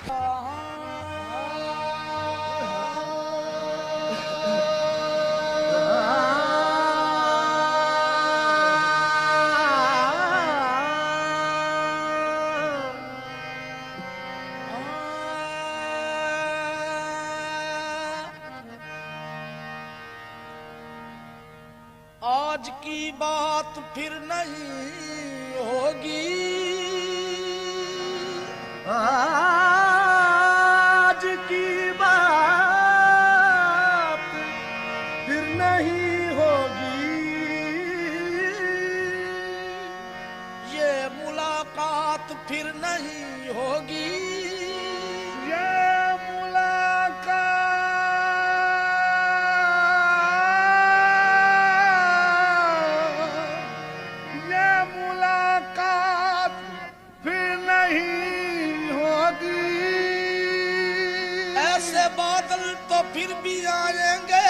आज की बात फिर नहीं होगी, आज की बात फिर नहीं होगी, ये मुलाकात फिर नहीं होगी, ये मुलाकात फिर नहीं होगी। ऐसे बादल तो फिर भी आएंगे,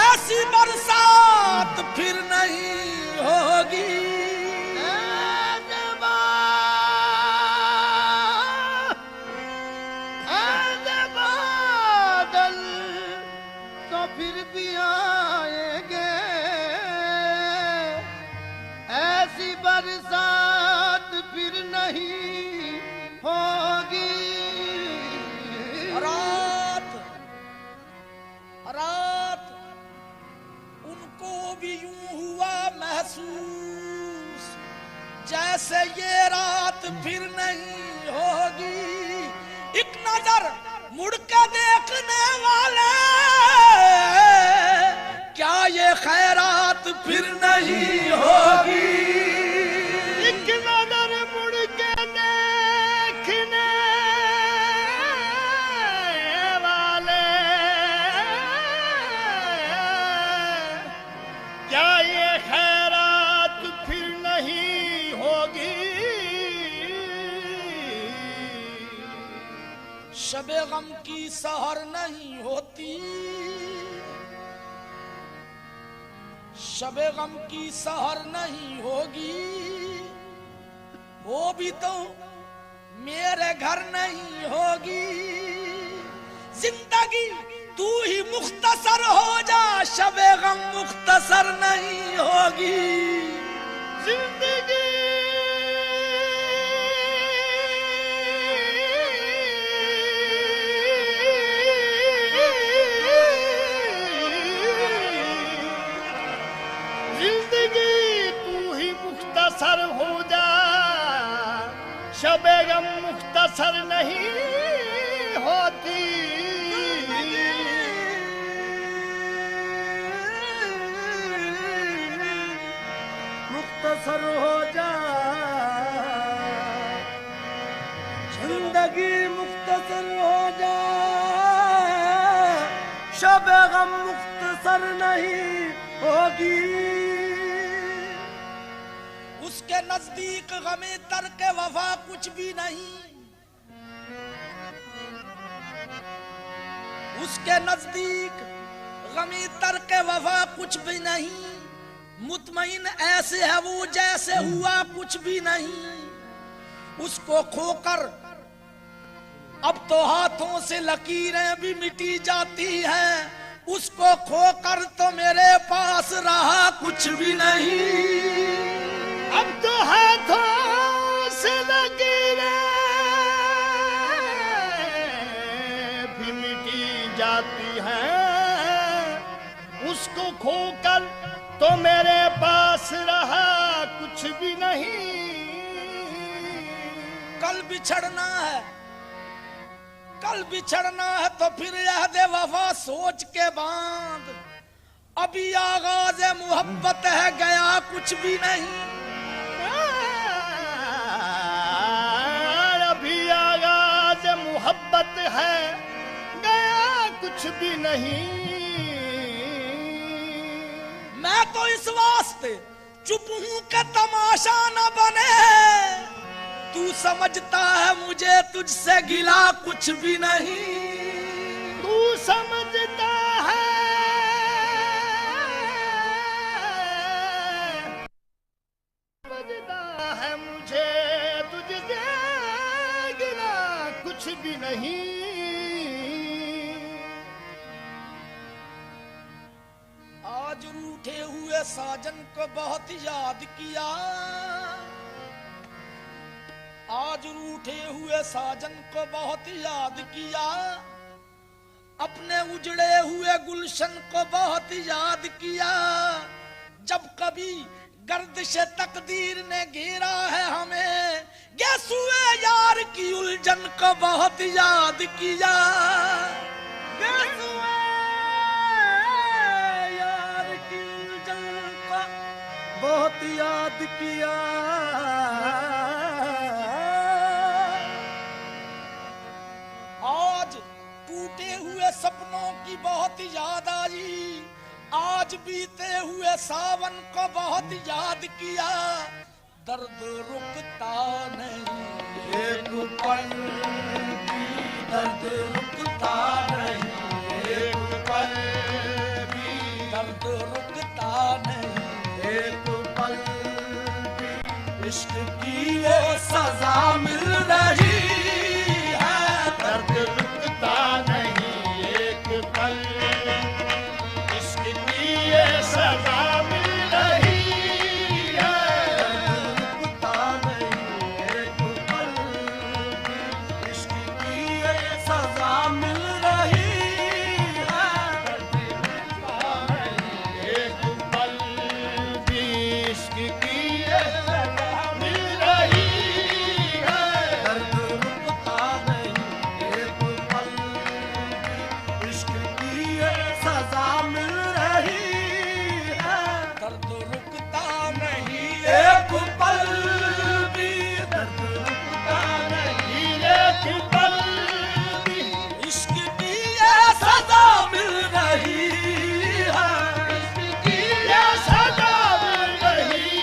ऐसी बरसात फिर नहीं होगी। बादल तो फिर भी आएंगे, ऐसी बरसात फिर नहीं होगी। रात रात उनको भी यूं हुआ महसूस, जैसे ये रात फिर नहीं होगी। एक नजर मुड़ के देखने वाले, क्या ये खैरात फिर नहीं होगी। एक नजर मुड़ के देखने वाले, क्या ये खैरात फिर नहीं होगी। शबे गम की सहर नहीं होती, शबे गम की सहर नहीं होगी। वो भी तो मेरे घर नहीं होगी। जिंदगी तू ही मुख्तसर हो जा, शबे गम मुख्तसर नहीं होगी। जिंदगी तू ही मुख्तसर हो जा, शबे गम मुख्तसर नहीं होती। मुख्तसर हो जा, जिंदगी मुख्तसर हो जा, शबे गम मुख्तसर नहीं होगी। उसके नजदीक गमे तर्क वफा कुछ भी नहीं, उसके नजदीक गमी तर्क वफा कुछ भी नहीं। मुतमईन ऐसे है वो जैसे हुआ कुछ भी नहीं। उसको खोकर अब तो हाथों से लकीरें भी मिटी जाती हैं। उसको खोकर तो मेरे पास रहा कुछ भी नहीं। अब तो हाथों से लकीरें भी मिटी जाती हैं। उसको खोकर तो मेरे पास रहा कुछ भी नहीं। कल बिछड़ना है, कल बिछड़ना है तो फिर याद वफा सोच के बांध। अभी आगाज मोहब्बत है, गया कुछ भी नहीं। अभी आगाज मोहब्बत है, गया कुछ भी नहीं। मैं तो इस वास्ते चुप हूं कि तमाशा न बने। तू समझता है मुझे तुझसे गिला कुछ भी नहीं। तू समझता है मुझे तुझसे गिला कुछ कुछ भी नहीं। आज रूठे हुए साजन को बहुत याद किया, आज रूठे हुए साजन को बहुत याद किया, अपने उजड़े हुए गुलशन को बहुत याद किया। जब कभी गर्दिश तकदीर ने घेरा है हमें, गेसुए यार की उलझन को बहुत याद किया। गेसुए यार की उलझन को बहुत याद किया। आज टूटे हुए सपनों की बहुत याद आई, आज बीते हुए सावन को बहुत याद किया। दर्द रुकता नहीं एक पल भी, दर्द रुकता नहीं एक पल भी, दर्द रुकता नहीं एक पल भी। इश्क की ये सजा मिल रही है, दर्द रुकता नहीं एक पल, इश्क की ये सजा मिल रही है। रुकता नहीं एक पल भी, इश्क की ये सजा मिल रही है। रुकता नहीं एक पल भी, इश्क की ये सजा मिल रही है। दर्द रुकता नहीं एक पल भी, इश्क की ये सजा मिल रही है। दर्द रुकता नहीं एक पल भी, दर्द रुकता नहीं एक पल भी, इश्क की ये सजा मिल रही है। ये सजा मिल रही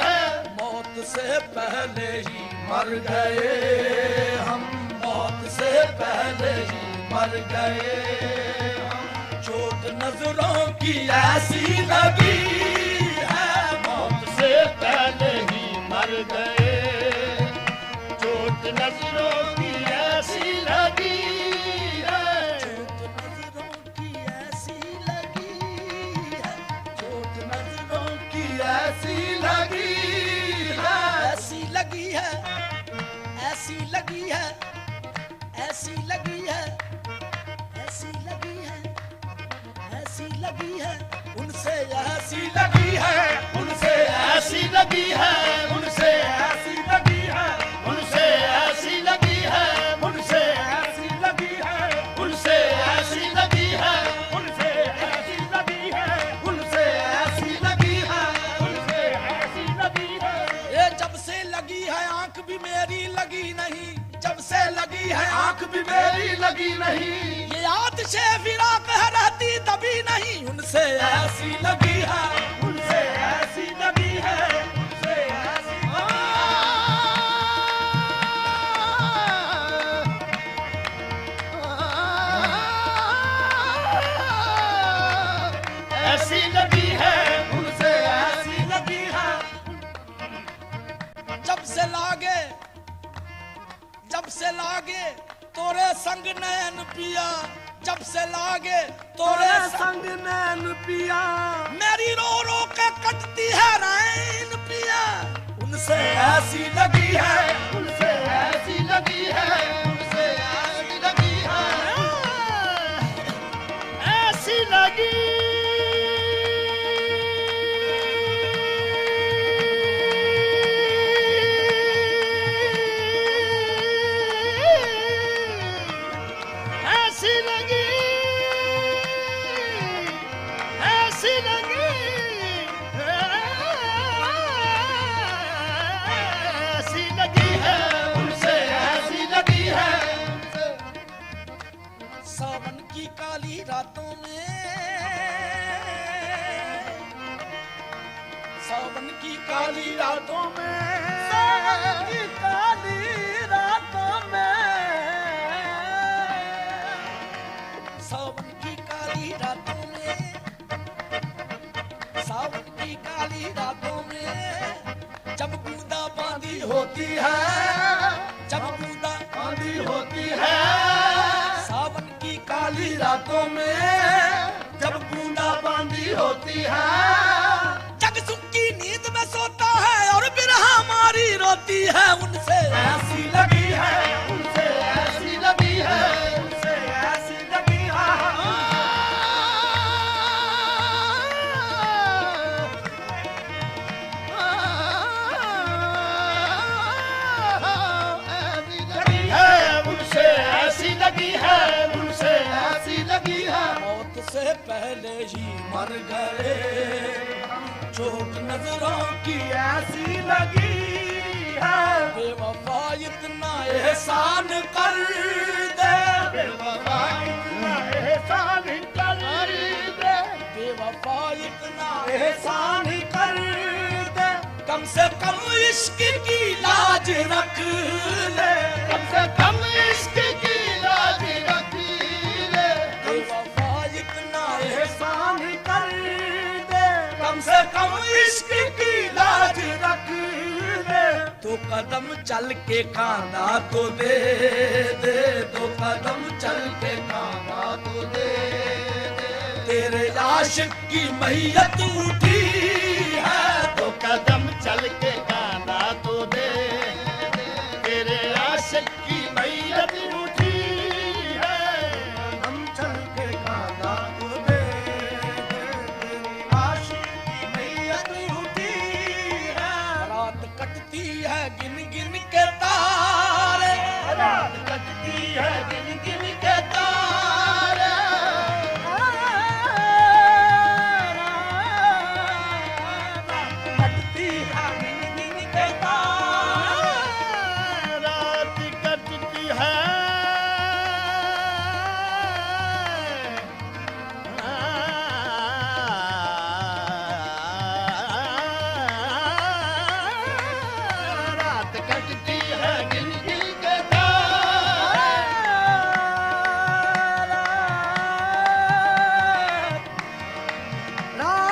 है। मौत से पहले ही मर गए हम, मौत से पहले ही मर गए हम। चोट नजरों की ऐसी लगी है, मौत से पहले ही मर गए, चोट नजरों की ऐसी लगी है। चोट नजरों की ऐसी लगी है, चोट नजरों की ऐसी लगी है, ऐसी लगी है, ऐसी लगी है, ऐसी लगी है, ऐसी लगी है, ऐसी लगी है, उनसे ऐसी लगी है, उनसे ऐसी लगी है, उनसे ऐसी लगी है, उनसे ऐसी लगी है, उनसे ऐसी लगी है, उनसे ऐसी लगी है, उनसे ऐसी लगी है, उनसे ऐसी लगी है, उनसे ऐसी लगी है। ये जब से लगी है आंख भी मेरी लगी नहीं, जब से लगी है आंख भी मेरी लगी नहीं। ये याद से फिराक है रहती तभी नहीं, उनसे ऐसी लगी है, उनसे ऐसी लगी है, उनसे ऐसी ऐसी लगी है, उनसे ऐसी लगी है। जब से लागे, जब से लागे तोरे संग नैन पिया, जब से लागे तोरे संग नैन पिया, मेरी रो रो के कटती है रैन पिया। उनसे ऐसी लगी है, उनसे ऐसी लगी है, उनसे ऐसी लगी है, ऐसी लगी ऐसी लगी, ऐसी लगी, ऐसी लगी है, उनसे ऐसी लगी है। सावन की काली रातों में, सावन की काली रातों में, सावन की काली रातों में, सावन की काली रातों में, सावन की काली रातों में, जब बूंदा बांदी होती है, जब बूंदा बांदी होती रातों में जब बूंदा बांदी होती है, जग सुख की नींद में सोता है और बिरहा हमारी रोती है। उनसे ऐसी लगी है, उनसे ऐसी लगी है, उनसे ऐसी लगी है। उनसे ऐसी लगी है, उनसे ऐसी लगी है। मौत से पहले ही मर गए, चोट नजरों की ऐसी लगी है, बेवफा इतना एहसान कर दे, बेवफा इतना एहसान कर दे, बेवफा इतना एहसान कर दे। कम से कम इश्क की लाज रख ले, कम से कम इश्क की लाज रख ले, बेवफा इतना एहसान कर दे। कम से कम इश्क की लाज रख ले, तो कदम चल के खाना तो दे दे, दो कदम चल के खाना तो दे दे। तेरे आशिक की मैयत उठी है, दो कदम चल के गाना तो दे, तेरे आशिक की मैयत उठी है। हम चल के गाना तो दे, तेरी आशिक की मैयत उठी है। रात कटती है गिन गिन के तारे, रात कटती है गिन गिन के तारे, कटती है गिन गिन के तारे। रात कटती है, रात कटती है गिन गिन के गिन गिन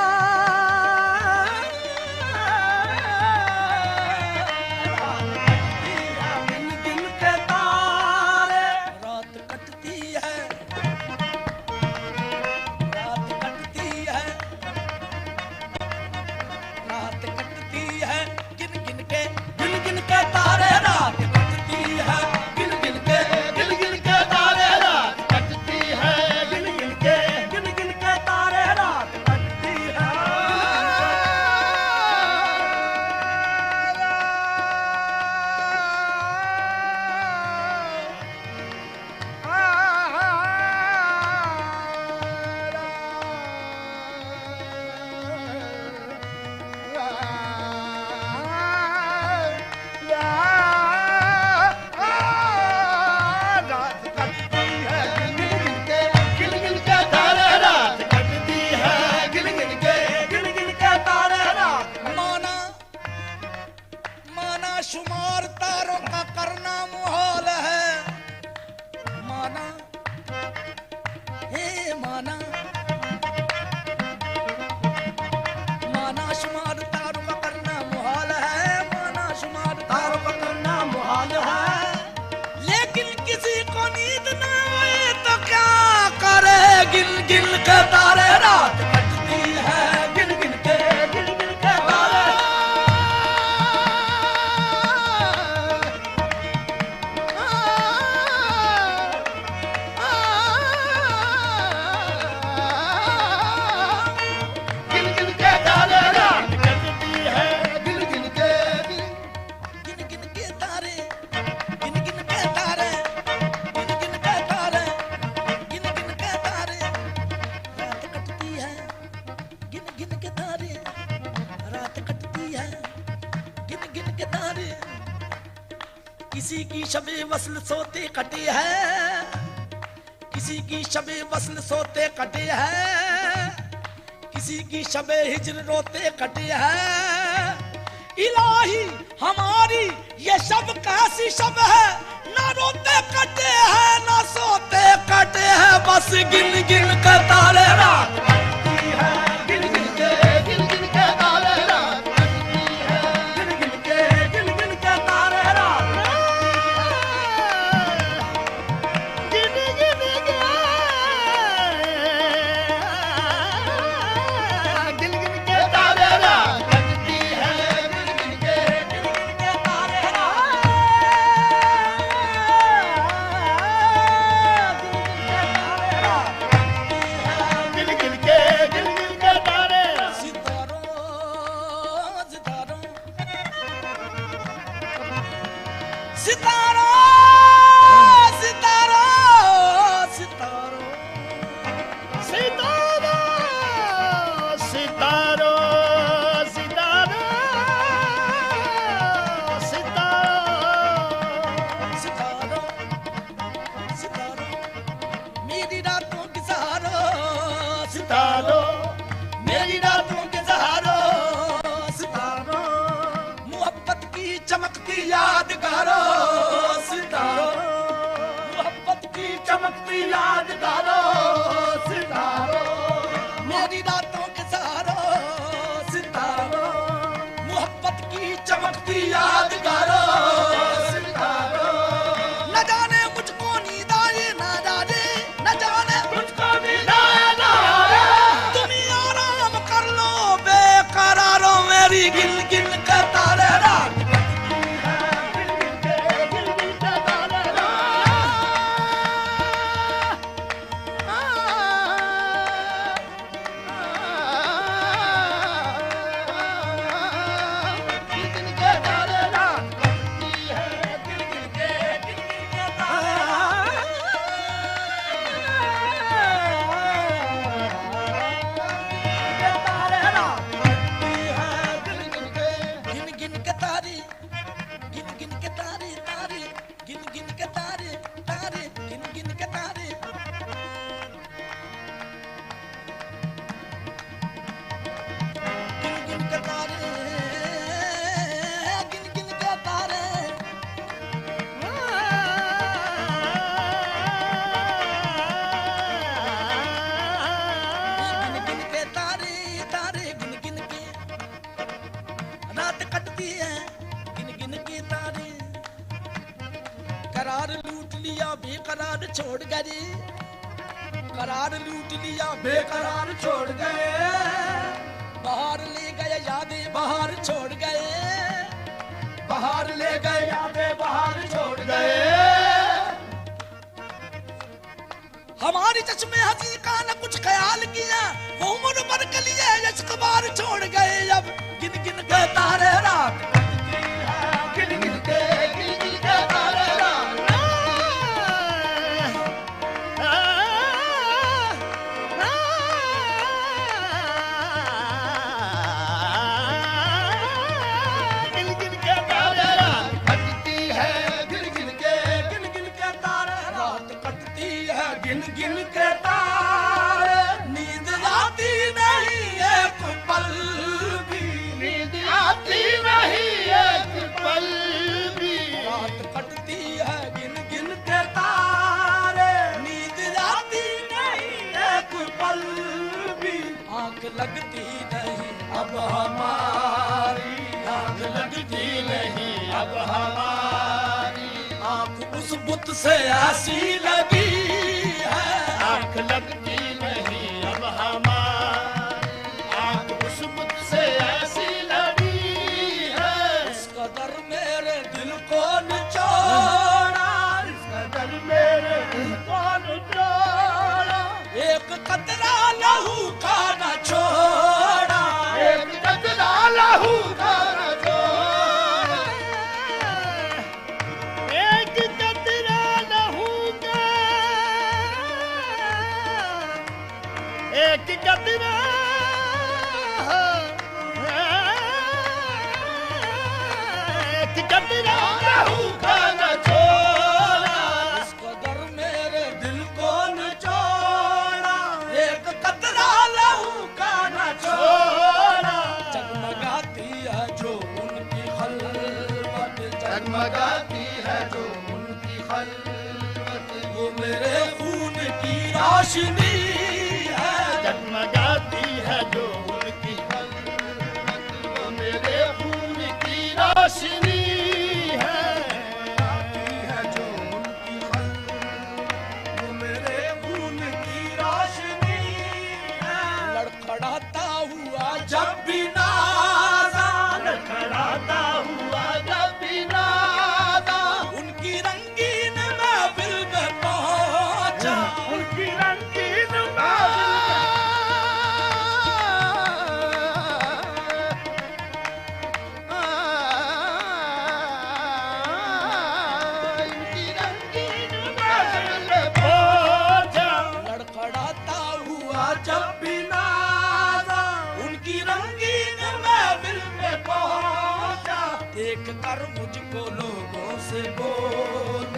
के तारे। रात कटती है, रात कटती है, रात कटती है गिन गिन के तारे। रात कटती है गिन गिन के तारे, रात कटती है गिन गिन के तारे, रात कटती है। रात कटती है गिन गिन के तारे, रात कटती है गिन गिन के तारे, रात। माना माना शुमार तारों का करना मुहाल है, माना हे माना, माना शुमार तारों का करना मुहाल है, माना शुमार तारों का करना मुहाल है। लेकिन किसी को नींद ना आए तो क्या करे, गिन गिन के तारे। रात कटती है गिन गिन के तारे। गिन गिन के तारे, रात कटती है गिन गिन के तारे, गिन गिन के तारे, गिन गिन के तारे, गिन गिन के तारे। रात कटती है गिन गिन के तारे, रात कटती है गिन गिन के तारे। किसी की शबे वस्ल सोते कटे है, किसी की शबे वस्ल सोते कटे है, किसी की शबे हिजर रोते कटे है। इलाही हमारी ये शब कैसी शब है, ना रोते कटे हैं ना सोते कटे हैं, बस गिन गिन के तारे। रात कटती है गिन गिन के तारे, रात कटती है गिन गिन के तारे, रात कटती है गिन गिन के गिन गिन के तारे रात करार लूट लिया बेकरार छोड़ गए, करार लूट लिया बेकरार छोड़ गए, बाहर ले गए यादें बाहर छोड़ गए, बाहर ले गए यादें बाहर छोड़ गए। हमारी चश्मे हंसी का न कुछ ख्याल किया, वो उम्र भर के लिए इश्क बार छोड़ गए। अब गिन गिन के तारे रात गिन गिन के तारे गिन गिन के तारे, नींद आती नहीं एक पल भी, नींद आती नहीं एक पल भी, रात कटती है गिन गिन के तारे, नींद आती नहीं एक पल भी, आंख लगती नहीं अब हमारी, आंख लगती नहीं अब हमारी, आंख उस बुत से ऐसी लगी, आंख लगती नहीं अब हमारी, आंख उस बुत से ऐसी लगी है। इस कदर मेरे दिल को निचोड़ा, इस कदर मेरे दिल को निचोड़ा, एक कतरा लहू का न छोड़ा, एक कतरा लहू का न छोड़ा, एक कतरा लहू का, एक कतरा, एक कतरा लहू का न छोड़ा, इस कदर मेरे दिल को निचोड़ा, एक कतरा लहू का न छोड़ा, जगमगाती है जो उनकी खलवत, जगमगाती है जो उनकी खलवत, वो मेरे खून की रोशनी है, जगमगाती है जो उनकी खलवत, वो मेरे खून की रोशनी है, जो उनकी खलवत, वो मेरे खून की रोशनी है। लड़खड़ाता हुआ जब भी नादा, लड़खड़ाता हुआ जब भी नादा, उनकी रंगीन महफिल में पहुंचा, उनकी रंगीन महफिल में पहुंचा, लड़खड़ाता हुआ जब भी नादा, उनकी रंगीन महफिल में पहुंचा, देख कर मुझको लोगों से बोला,